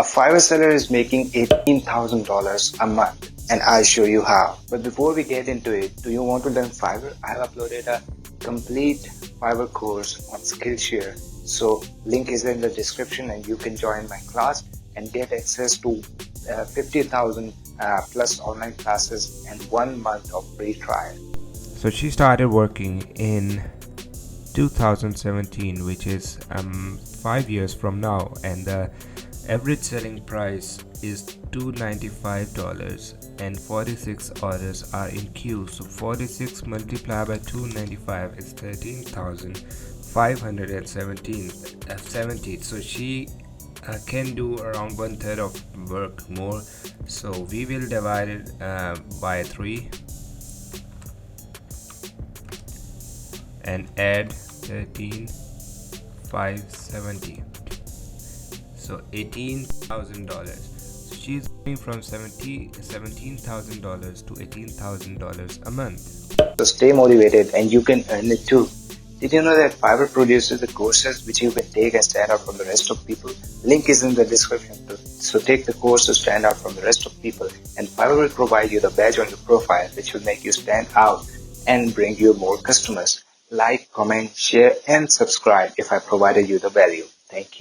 A Fiverr seller is making $18,000 a month, and I'll show you how. But before we get into it, do you want to learn Fiverr? I've uploaded a complete Fiverr course on Skillshare. So link is in the description and you can join my class and get access to 50,000 plus online classes and 1 month of free trial. So she started working in 2017, which is 5 years from now, and the average selling price is $295 and 46 orders are in queue. So 46 multiplied by 295 is 13,570. So she can do around 1/3 of work more. So we will divide it by 3 and add 13,570. So $18,000. So she's going from $17,000 to $18,000 a month. So stay motivated and you can earn it too. Did you know that Fiverr produces the courses which you can take and stand out from the rest of people? Link is in the description. So take the course to stand out from the rest of people, and Fiverr will provide you the badge on your profile which will make you stand out and bring you more customers. Like, comment, share and subscribe if I provided you the value. Thank you.